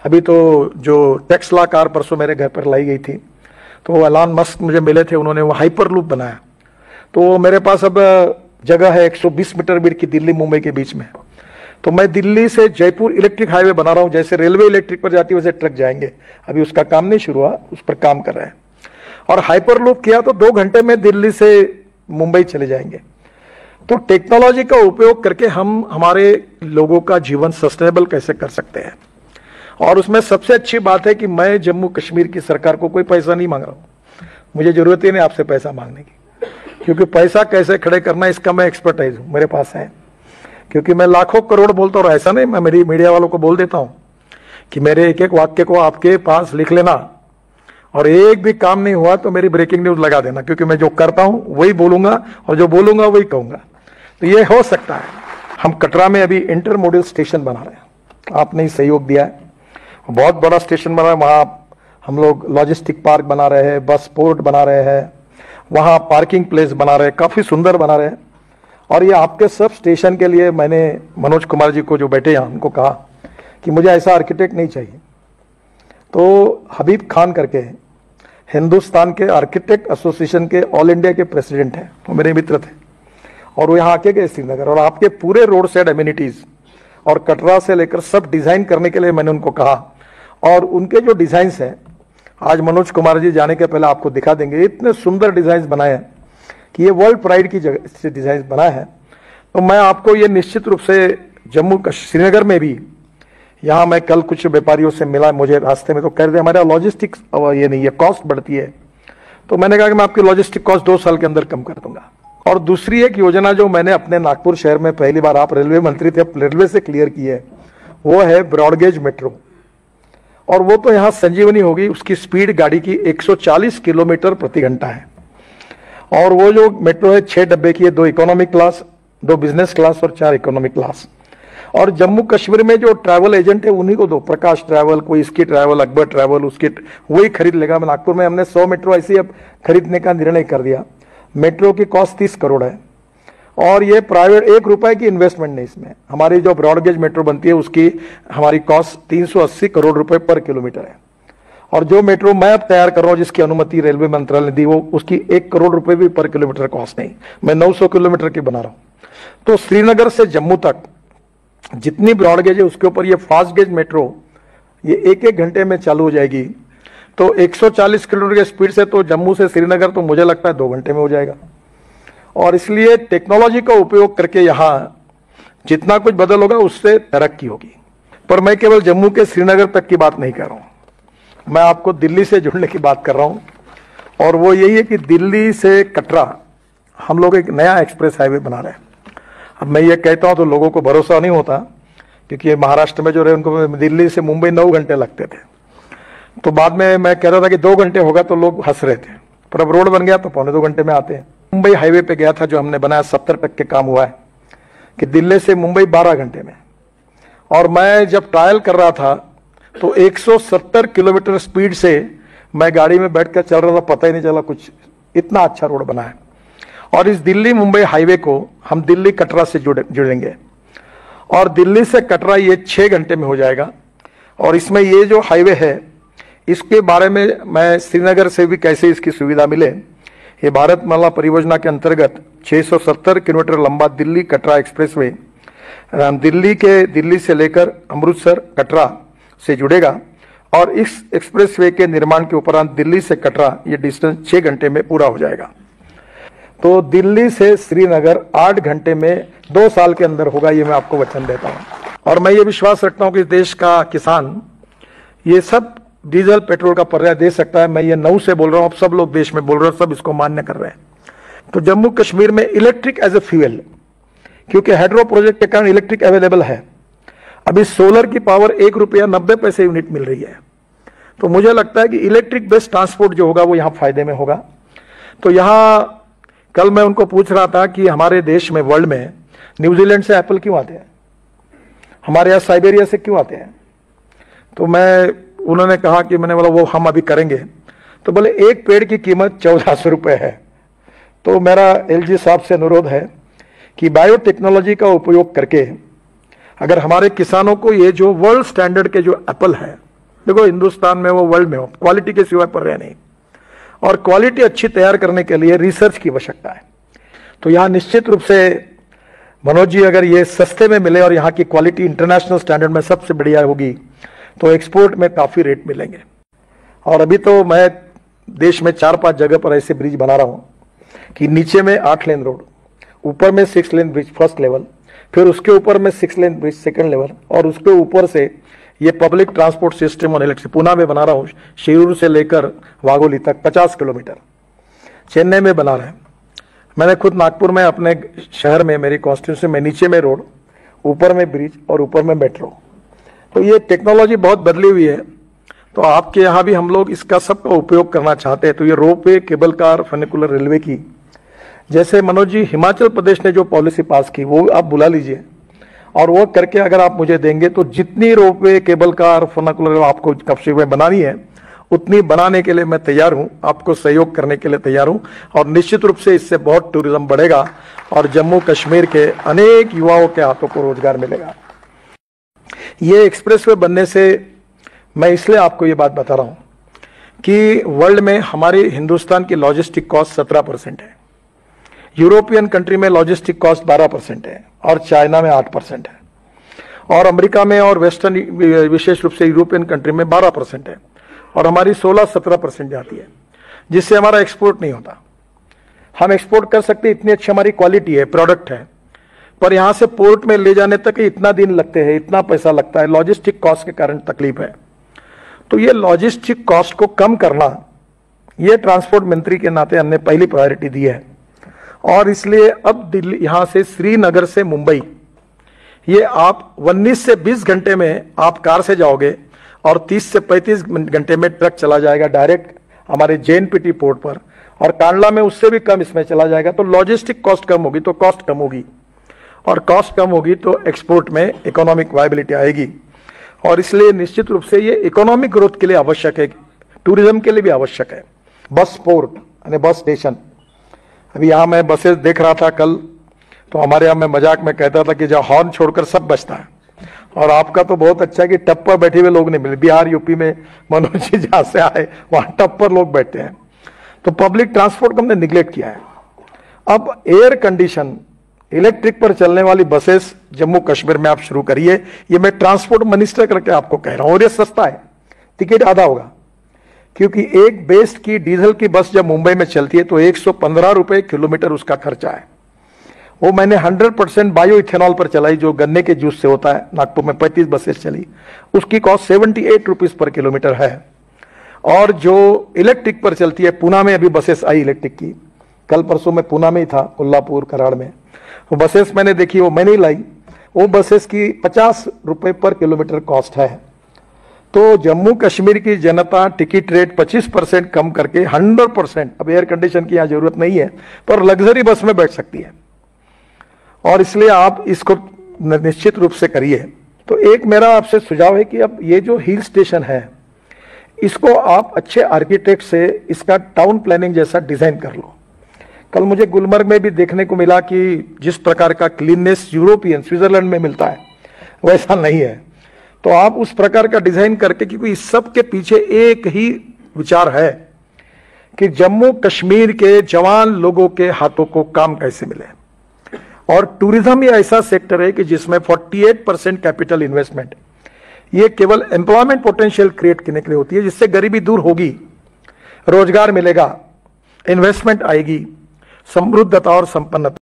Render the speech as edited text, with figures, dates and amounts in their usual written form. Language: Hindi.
अभी तो जो टेस्ला कार परसों मेरे घर पर लाई गई थी, तो एलन मस्क मुझे मिले थे, उन्होंने वो हाइपर लूप बनाया। तो मेरे पास अब जगह है 120 मीटर बीच की दिल्ली मुंबई के बीच में। तो मैं दिल्ली से जयपुर इलेक्ट्रिक हाईवे बना रहा हूं, जैसे रेलवे इलेक्ट्रिक पर जाती है वैसे ट्रक जाएंगे। अभी उसका काम नहीं शुरू हुआ, उस पर काम कर रहे हैं। और हाइपर लूप किया तो 2 घंटे में दिल्ली से मुंबई चले जाएंगे। तो टेक्नोलॉजी का उपयोग करके हम हमारे लोगों का जीवन सस्टेनेबल कैसे कर सकते हैं। और उसमें सबसे अच्छी बात है कि मैं जम्मू कश्मीर की सरकार को कोई पैसा नहीं मांग रहा हूं, मुझे जरूरत ही नहीं आपसे पैसा मांगने की, क्योंकि पैसा कैसे खड़े करना इसका मैं एक्सपर्टाइज हूं, मेरे पास है। क्योंकि मैं लाखों करोड़ बोलता हूं, ऐसा नहीं मैं मेरी मीडिया वालों को बोल देता हूं कि मेरे एक एक वाक्य को आपके पास लिख लेना, और एक भी काम नहीं हुआ तो मेरी ब्रेकिंग न्यूज लगा देना, क्योंकि मैं जो करता हूं वही बोलूंगा और जो बोलूंगा वही कहूंगा। तो ये हो सकता है। हम कटरा में अभी इंटर मॉडल स्टेशन बना रहे हैं, आपने ही सहयोग दिया है, बहुत बड़ा स्टेशन बना है। वहां हम लोग लॉजिस्टिक पार्क बना रहे हैं, बस पोर्ट बना रहे हैं, वहां पार्किंग प्लेस बना रहे हैं, काफी सुंदर बना रहे हैं। और ये आपके सब स्टेशन के लिए मैंने मनोज कुमार जी को जो बैठे यहाँ उनको कहा कि मुझे ऐसा आर्किटेक्ट नहीं चाहिए। तो हबीब खान करके हिंदुस्तान के आर्किटेक्ट एसोसिएशन के ऑल इंडिया के प्रेसिडेंट हैं, वो मेरे मित्र थे, और वो यहाँ आके गए श्रीनगर, और आपके पूरे रोड साइड एमिनिटीज और कटरा से लेकर सब डिजाइन करने के लिए मैंने उनको कहा। और उनके जो डिजाइन्स हैं आज मनोज कुमार जी जाने के पहले आपको दिखा देंगे, इतने सुंदर डिजाइन बनाए हैं कि ये वर्ल्ड प्राइड की जगह से डिजाइन बनाए हैं। तो मैं आपको ये निश्चित रूप से जम्मू श्रीनगर में भी, यहाँ मैं कल कुछ व्यापारियों से मिला, मुझे रास्ते में तो कह रहे थे हमारा लॉजिस्टिक्स ये नहीं है, कॉस्ट बढ़ती है। तो मैंने कहा कि मैं आपकी लॉजिस्टिक कॉस्ट 2 साल के अंदर कम कर दूंगा। और दूसरी एक योजना जो मैंने अपने नागपुर शहर में पहली बार, आप रेलवे मंत्री थे, रेलवे से क्लियर की है, वो है ब्रॉडगेज मेट्रो। और वो तो यहाँ संजीवनी होगी, उसकी स्पीड गाड़ी की 140 किलोमीटर प्रति घंटा है। और वो जो मेट्रो है 6 डब्बे की है, 2 इकोनॉमिक क्लास, 2 बिजनेस क्लास और 4 इकोनॉमिक क्लास। और जम्मू कश्मीर में जो ट्रैवल एजेंट है उन्हीं को दो, प्रकाश ट्रैवल, कोई इसकी ट्रैवल, अकबर ट्रैवल, उसकी वही खरीद लेगा। नागपुर में हमने 100 मेट्रो ऐसी अब खरीदने का निर्णय कर दिया। मेट्रो की कॉस्ट 30 करोड़ है, और ये प्राइवेट 1 रुपए की इन्वेस्टमेंट नहीं इसमें। हमारी जो ब्रॉडगेज मेट्रो बनती है उसकी हमारी कॉस्ट 380 करोड़ रुपए पर किलोमीटर है। और जो मेट्रो मैं अब तैयार कर रहा हूं जिसकी अनुमति रेलवे मंत्रालय ने दी, वो उसकी 1 करोड़ रुपए भी पर किलोमीटर कॉस्ट नहीं, मैं 900 किलोमीटर की बना रहा हूं। तो श्रीनगर से जम्मू तक जितनी ब्रॉडगेज है उसके ऊपर ये फास्ट गेज मेट्रो ये 1-1 घंटे में चालू हो जाएगी। तो 140 किलोमीटर की स्पीड से तो जम्मू से श्रीनगर तो मुझे लगता है 2 घंटे में हो जाएगा। और इसलिए टेक्नोलॉजी का उपयोग करके यहाँ जितना कुछ बदल होगा उससे तरक्की होगी। पर मैं केवल जम्मू के श्रीनगर तक की बात नहीं कर रहा हूँ, मैं आपको दिल्ली से जुड़ने की बात कर रहा हूँ। और वो यही है कि दिल्ली से कटरा हम लोग एक नया एक्सप्रेस हाईवे बना रहे हैं। अब मैं ये कहता हूँ तो लोगों को भरोसा नहीं होता, क्योंकि महाराष्ट्र में जो रहे उनको दिल्ली से मुंबई 9 घंटे लगते थे। तो बाद में मैं कह रहा था कि 2 घंटे होगा तो लोग हंस रहे थे, पर अब रोड बन गया तो 1.25-2 घंटे में आते हैं। मुंबई हाईवे पे गया था जो हमने बनाया, 70% काम हुआ है कि दिल्ली से मुंबई 12 घंटे में। और मैं जब ट्रायल कर रहा था तो 170 किलोमीटर स्पीड से मैं गाड़ी में बैठकर चल रहा था, पता ही नहीं चला कुछ, इतना अच्छा रोड बना है। और इस दिल्ली मुंबई हाईवे को हम दिल्ली कटरा से जुड़ेंगे, और दिल्ली से कटरा ये 6 घंटे में हो जाएगा। और इसमें ये जो हाईवे है इसके बारे में मैं श्रीनगर से भी कैसे इसकी सुविधा मिले, ये भारतमाला परियोजना के अंतर्गत 670 किलोमीटर लंबा दिल्ली कटरा एक्सप्रेसवे दिल्ली से लेकर अमृतसर कटरा से जुड़ेगा। और इस एक्सप्रेसवे के निर्माण के उपरांत दिल्ली से कटरा ये डिस्टेंस 6 घंटे में पूरा हो जाएगा। तो दिल्ली से श्रीनगर 8 घंटे में 2 साल के अंदर होगा, ये मैं आपको वचन देता हूं। और मैं ये विश्वास रखता हूं कि देश का किसान ये सब डीजल पेट्रोल का पर्याय दे सकता है। मैं ये 9 से बोल रहा हूं, अब सब लोग देश में बोल रहे हैं, सब इसको मान्य कर रहे हैं। तो जम्मू कश्मीर में इलेक्ट्रिक एज ए फ्यूल, क्योंकि हाइड्रो प्रोजेक्ट के कारण इलेक्ट्रिक अवेलेबल है। अभी सोलर की पावर 1 रुपया 90 पैसे यूनिट मिल रही है। तो मुझे लगता है कि इलेक्ट्रिक बेस्ड ट्रांसपोर्ट जो होगा वो यहाँ फायदे में होगा। तो यहाँ कल मैं उनको पूछ रहा था कि हमारे देश में, वर्ल्ड में, न्यूजीलैंड से एप्पल क्यों आते हैं, हमारे यहाँ साइबेरिया से क्यों आते हैं। तो उन्होंने कहा कि मैंने बोला वो हम अभी करेंगे। तो बोले एक पेड़ की कीमत 1400 रुपये है। तो मेरा एलजी साहब से अनुरोध है कि बायोटेक्नोलॉजी का उपयोग करके अगर हमारे किसानों को ये जो वर्ल्ड स्टैंडर्ड के जो एप्पल है देखो हिंदुस्तान में वो वर्ल्ड में हो, क्वालिटी के सिवाय पर रहे नहीं, और क्वालिटी अच्छी तैयार करने के लिए रिसर्च की आवश्यकता है। तो यहाँ निश्चित रूप से मनोज जी, अगर ये सस्ते में मिले और यहाँ की क्वालिटी इंटरनेशनल स्टैंडर्ड में सबसे बढ़िया होगी तो एक्सपोर्ट में काफ़ी रेट मिलेंगे। और अभी तो मैं देश में 4-5 जगह पर ऐसे ब्रिज बना रहा हूँ कि नीचे में 8 लेन रोड, ऊपर में 6 लेन ब्रिज फर्स्ट लेवल, फिर उसके ऊपर में 6 लेन ब्रिज सेकंड लेवल, और उसके ऊपर से ये पब्लिक ट्रांसपोर्ट सिस्टम और इलेक्ट्रिक पुणे में बना रहा हूँ, शिरूर से लेकर वाघोली तक 50 किलोमीटर। चेन्नई में बना रहे हैं, मैंने खुद नागपुर में अपने शहर में मेरी कॉन्स्टिट्यूंसी में नीचे में रोड, ऊपर में ब्रिज और ऊपर में मेट्रो। तो ये टेक्नोलॉजी बहुत बदली हुई है, तो आपके यहाँ भी हम लोग इसका सबका उपयोग करना चाहते हैं। तो ये ropeway, cable car, funicular railway की, जैसे मनोज जी हिमाचल प्रदेश ने जो पॉलिसी पास की वो आप बुला लीजिए, और वो करके अगर आप मुझे देंगे तो जितनी रोपवे, केबल कार, फनिकुलर आपको कब्जे में बनानी है उतनी बनाने के लिए मैं तैयार हूं, आपको सहयोग करने के लिए तैयार हूं। और निश्चित रूप से इससे बहुत टूरिज्म बढ़ेगा और जम्मू कश्मीर के अनेक युवाओं के हाथों को रोजगार मिलेगा। ये एक्सप्रेसवे बनने से मैं इसलिए आपको ये बात बता रहा हूं कि वर्ल्ड में हमारे हिंदुस्तान की लॉजिस्टिक कॉस्ट 17% है, यूरोपियन कंट्री में लॉजिस्टिक कॉस्ट 12% है, और चाइना में 8% है, और अमेरिका में और वेस्टर्न विशेष रूप से यूरोपियन कंट्री में 12% है, और हमारी 16-17% जाती है, जिससे हमारा एक्सपोर्ट नहीं होता। हम एक्सपोर्ट कर सकते, इतनी अच्छी हमारी क्वालिटी है, प्रोडक्ट है, पर यहां से पोर्ट में ले जाने तक इतना दिन लगते हैं, इतना पैसा लगता है, लॉजिस्टिक कॉस्ट के कारण तकलीफ है। तो ये लॉजिस्टिक कॉस्ट को कम करना, ये ट्रांसपोर्ट मंत्री के नाते हमने पहली प्रायोरिटी दी है। और इसलिए अब दिल्ली, यहां से श्रीनगर से मुंबई, ये आप 19 से 20 घंटे में आप कार से जाओगे, और 30 से 35 घंटे में ट्रक चला जाएगा डायरेक्ट हमारे JNPT पोर्ट पर, और कांडला में उससे भी कम इसमें चला जाएगा। तो लॉजिस्टिक कॉस्ट कम होगी तो कॉस्ट कम होगी, और कॉस्ट कम होगी तो एक्सपोर्ट में इकोनॉमिक वायबिलिटी आएगी। और इसलिए निश्चित रूप से ये इकोनॉमिक ग्रोथ के लिए आवश्यक है, टूरिज्म के लिए भी आवश्यक है। बस पोर्ट यानी बस स्टेशन, अभी यहाँ मैं बसेस देख रहा था कल, तो हमारे यहाँ मैं मजाक में कहता था कि जहाँ हॉर्न छोड़कर सब बचता है, और आपका तो बहुत अच्छा है कि टप पर बैठे हुए लोग नहीं मिले। बिहार यूपी में मनोज जी जहाँ से आए वहाँ टप पर लोग बैठते हैं। तो पब्लिक ट्रांसपोर्ट को हमने निगलेक्ट किया है। अब एयर कंडीशन इलेक्ट्रिक पर चलने वाली बसेस जम्मू कश्मीर में आप शुरू करिए, ये मैं ट्रांसपोर्ट मिनिस्टर करके आपको कह रहा हूं, और ये सस्ता है, टिकट आधा होगा, क्योंकि एक बेस्ट की डीजल की बस जब मुंबई में चलती है तो 115 रुपए किलोमीटर उसका खर्चा है। वो मैंने 100% बायो इथेनॉल पर चलाई, जो गन्ने के जूस से होता है। नागपुर में 35 बसेस चली, उसकी कॉस्ट 78 रुपीज पर किलोमीटर है। और जो इलेक्ट्रिक पर चलती है, पूना में अभी बसेस आई इलेक्ट्रिक की, कल परसों में पूना में ही था, कोल्हापुर कराड़ में, वो बसेस मैंने देखी, वो मैंने ही लाई। वो बसेस की 50 रुपए पर किलोमीटर कॉस्ट है। तो जम्मू कश्मीर की जनता टिकट रेट 25% कम करके 100%, अब एयर कंडीशन की यहाँ जरूरत नहीं है, पर लग्जरी बस में बैठ सकती है। और इसलिए आप इसको निश्चित रूप से करिए। तो एक मेरा आपसे सुझाव है कि अब ये जो हिल स्टेशन है, इसको आप अच्छे आर्किटेक्ट से इसका टाउन प्लानिंग जैसा डिजाइन कर लो। कल मुझे गुलमर्ग में भी देखने को मिला कि जिस प्रकार का क्लीननेस यूरोपियन स्विट्जरलैंड में मिलता है वैसा नहीं है। तो आप उस प्रकार का डिजाइन करके, क्योंकि इस सब के पीछे एक ही विचार है कि जम्मू कश्मीर के जवान लोगों के हाथों को काम कैसे मिले। और टूरिज्म ही ऐसा सेक्टर है कि जिसमें 48% कैपिटल इन्वेस्टमेंट, ये केवल एम्प्लॉयमेंट पोटेंशियल क्रिएट करने के लिए होती है, जिससे गरीबी दूर होगी, रोजगार मिलेगा, इन्वेस्टमेंट आएगी, समृद्धता और संपन्नता।